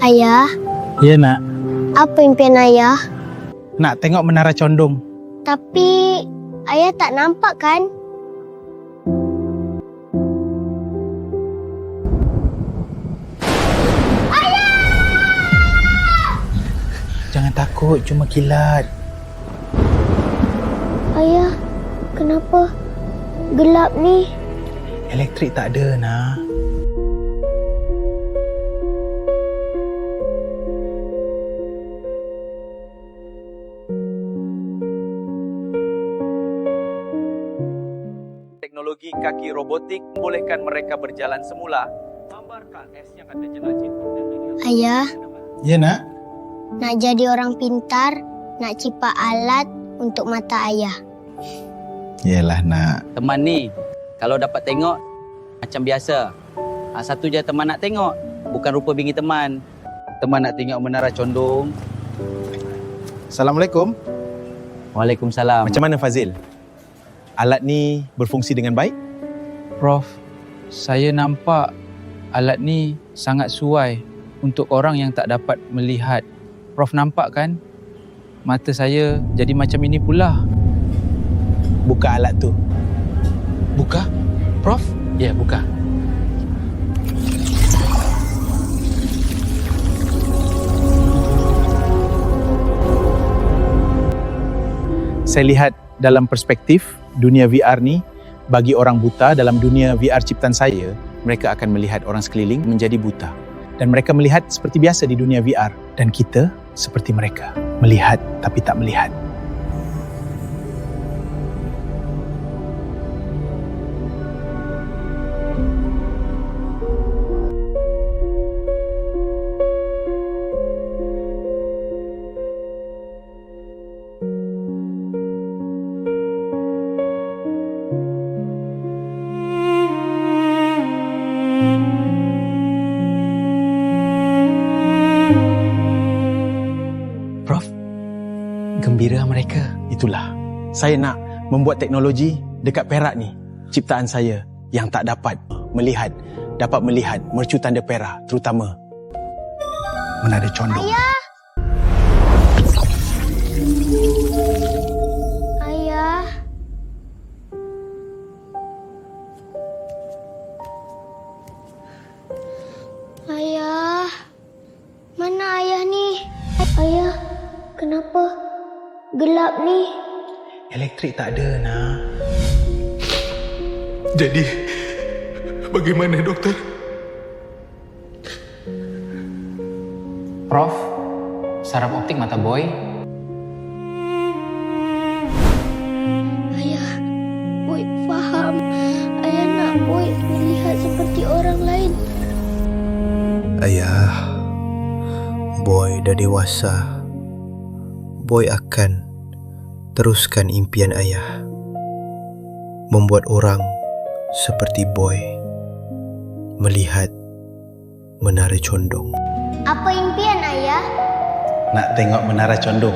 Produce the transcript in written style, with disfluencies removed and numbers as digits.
Ayah, Ya nak, apa impian ayah? nak tengok Menara Condong. Tapi ayah tak nampak kan? Jangan takut, cuma kilat. Ayah, kenapa gelap ni? Elektrik tak ada nak. Teknologi kaki robotik membolehkan mereka berjalan semula. Gambarkan S yang ada jelajah. Ayah, Ya nak. nak jadi orang pintar, nak cipta alat untuk mata ayah. Yalah nak. Teman ni, kalau dapat tengok, macam biasa. Satu je teman nak tengok, bukan rupa bingit teman. Teman nak tengok Menara Condong. Assalamualaikum. Waalaikumsalam. Macam mana Fazil? Alat ni berfungsi dengan baik? Prof, saya nampak alat ni sangat suai untuk orang yang tak dapat melihat. Prof nampak kan? Mata saya jadi macam ini pula. Buka alat tu. Buka? Prof? Ya, buka. Saya lihat dalam perspektif dunia VR ni, bagi orang buta dalam dunia VR ciptaan saya, mereka akan melihat orang sekeliling menjadi buta. Dan mereka melihat seperti biasa di dunia VR. Dan kita seperti mereka, melihat tapi tak melihat. Prof, gembira mereka. Itulah, saya nak membuat teknologi dekat Perak ni. Ciptaan saya yang tak dapat melihat, mercu tanda Perak, terutama Menara Condong. Ayah! Ayah! Ayah! Mana ayah ni? Ayah, kenapa gelap ni? Elektrik tak ada nak. Jadi, bagaimana doktor? Prof, saraf optik mata boy. Ayah, Boy faham. Ayah nak Boy melihat seperti orang lain. Ayah, Boy dah dewasa. Boy akan teruskan impian ayah, membuat orang seperti Boy melihat Menara Condong. Apa impian ayah? Nak tengok Menara Condong.